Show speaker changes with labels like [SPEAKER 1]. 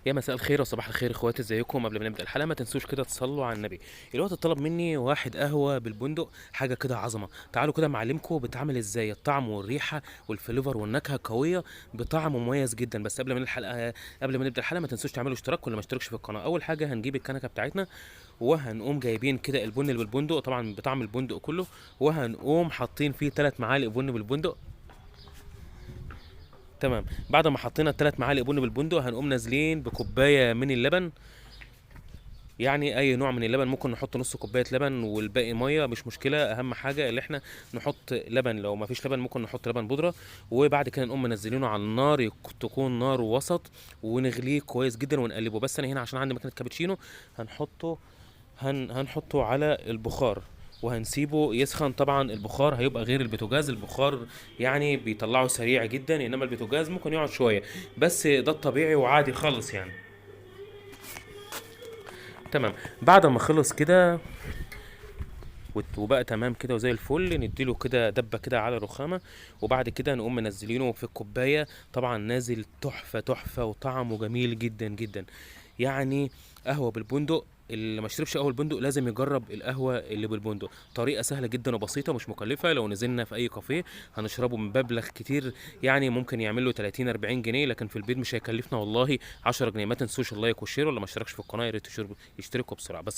[SPEAKER 1] يا مساء الخير وصباح الخير اخواتي، ازيكم؟ قبل ما نبدا الحلقه ما تنسوش كده تصلوا على النبي. الوقت اتطلب مني واحد قهوه بالبندق، حاجه كده عظمه. تعالوا كده معلمكم بتعمل ازاي، الطعم والريحه والفليفر والنكهه قويه بطعم مميز جدا. بس قبل ما نبدا الحلقه ما تنسوش تعملوا اشتراك واللي ما اشتركش في القناه. اول حاجه هنجيب الكنكه بتاعتنا، وهنقوم جايبين كده البن اللي بالبندق طبعا بطعم البندق كله، وهنقوم حاطين فيه 3 معالق بن بالبندق. تمام. بعد ما حطينا الثلاث معالق بن بالبندق هنقوم نازلين بكوبايه من اللبن، يعني اي نوع من اللبن. ممكن نحط نص كوبايه لبن والباقي ميه، مش مشكله. اهم حاجه اللي احنا نحط لبن، لو ما فيش لبن ممكن نحط لبن بودره. وبعد كده نقوم منزلينه على النار، تكون نار وسط، ونغليه كويس جدا ونقلبه. بس انا هنا عشان عندي مكنه كابتشينو هنحطه هنحطه على البخار وهنسيبه يسخن. طبعا البخار هيبقى غير البوتاجاز، البخار يعني بيطلعه سريع جدا، انما البوتاجاز ممكن يقعد شويه. بس ده الطبيعي وعادي خالص يعني. تمام. بعد ما خلص كده وبقى تمام كده وزي الفل، نديله كده دبه كده على رخامه، وبعد كده نقوم منزلينه في الكوبايه. طبعا نازل تحفه تحفه وطعمه جميل جدا جدا يعني. قهوه بالبندق، اللي ما شربش قهوه بالبندق لازم يجرب القهوه اللي بالبندق. طريقه سهله جدا وبسيطه ومش مكلفه. لو نزلنا في اي كافيه هنشربه بمبلغ كتير، يعني ممكن يعمل له 30 40 جنيه، لكن في البيت مش هيكلفنا والله 10 جنيه. ما تنسوش اللايك والشير، ولا ما اشتركش في القناه يا ريت يشتركوا بسرعه. بس